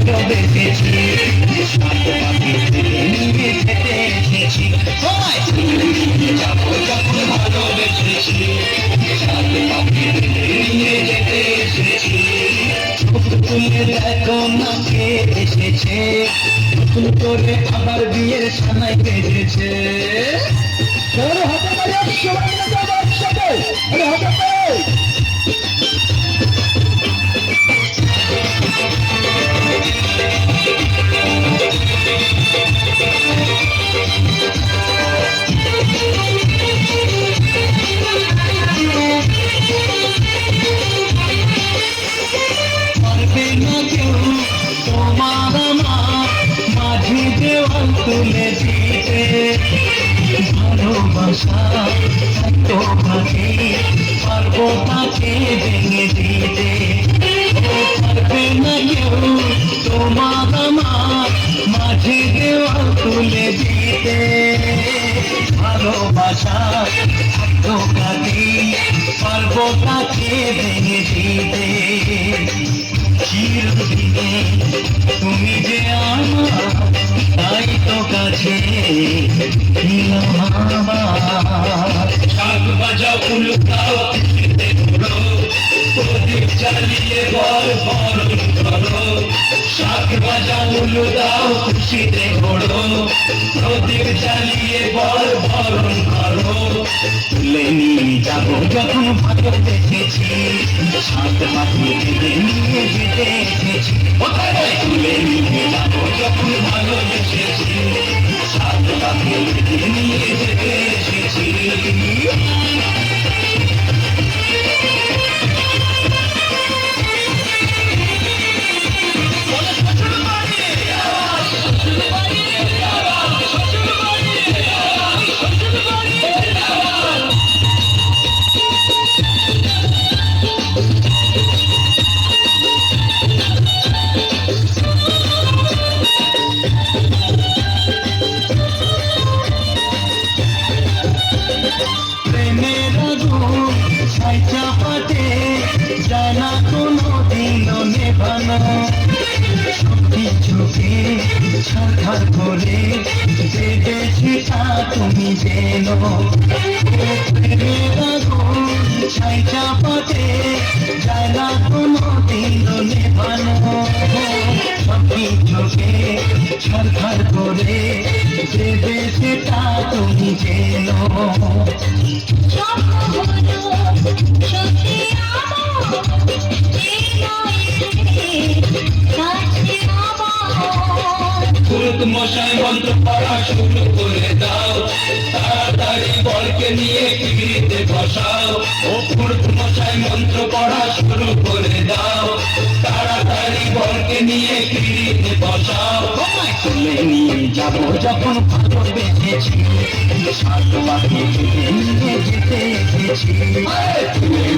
ভালোবেসেছি, সাত পাখি নিয়ে যেতে এসেছি। সবাই যাবো যখন ভালোবেসেছি, সাত পাখি নিয়ে যেতে এসেছি। তুলে দেখো না কে এসেছে, নতুন করে আবার বিয়ের সানাই বেজেছে। তোমার আমার মাঝে দেওয়াল তুলে দিতে, ভালোবাসা এত ভাবে পারবো তাকে ভেঙে দিতে। পারবে না কেউ তোমার আমার মাঝে দেওয়াল তুলে দিতে, ভালোবাসা এত ভাবে পারবো তাকে ভেঙে দিতে। চিরদিনে তুমি যে আমার, তাই তো কাছে শাক বাজাও উল্টাও প্রদীপ জ্বালিয়ে বল বরণ করো। শাক বাজাও উল্টাও খুশিতে ঘোড়ো, প্রদীপ জ্বালিয়ে বল বরণ করো। তুলে নিয়ে যাবো যখন ভালোবেসেছি, সাত পাখি নিয়ে যেতে এসেছি। তুলে নিয়ে যাবো যখন ভালোবেসেছি, সাত পাখি নিয়ে যেতে এসেছি। চাপাতে জানা কোনো দিন নেভানো, সবকিছুকে ছাড়খাড় করে বেঁধেছি তা তুমি যেন। ছাই চাপাতে জানা কোনো দিন নেভানো, সবকিছুকে ছাড়খাড় করে বেঁধেছি তা তুমি যেন। মশাই মন্ত্র পড়া শুরু করে দাও, তাড়াতাড়ি বরকে নিয়ে পিড়িতে বসাও। ও পুরুত মশাই মন্ত্র পড়া শুরু করে দাও, তাড়াতাড়ি বরকে নিয়ে পিড়িতে বসাও। তুলে নিয়ে যাবো যখন ভালোবেসেছি, সাত পাখি নিয়ে যেতে এসেছি। তুলে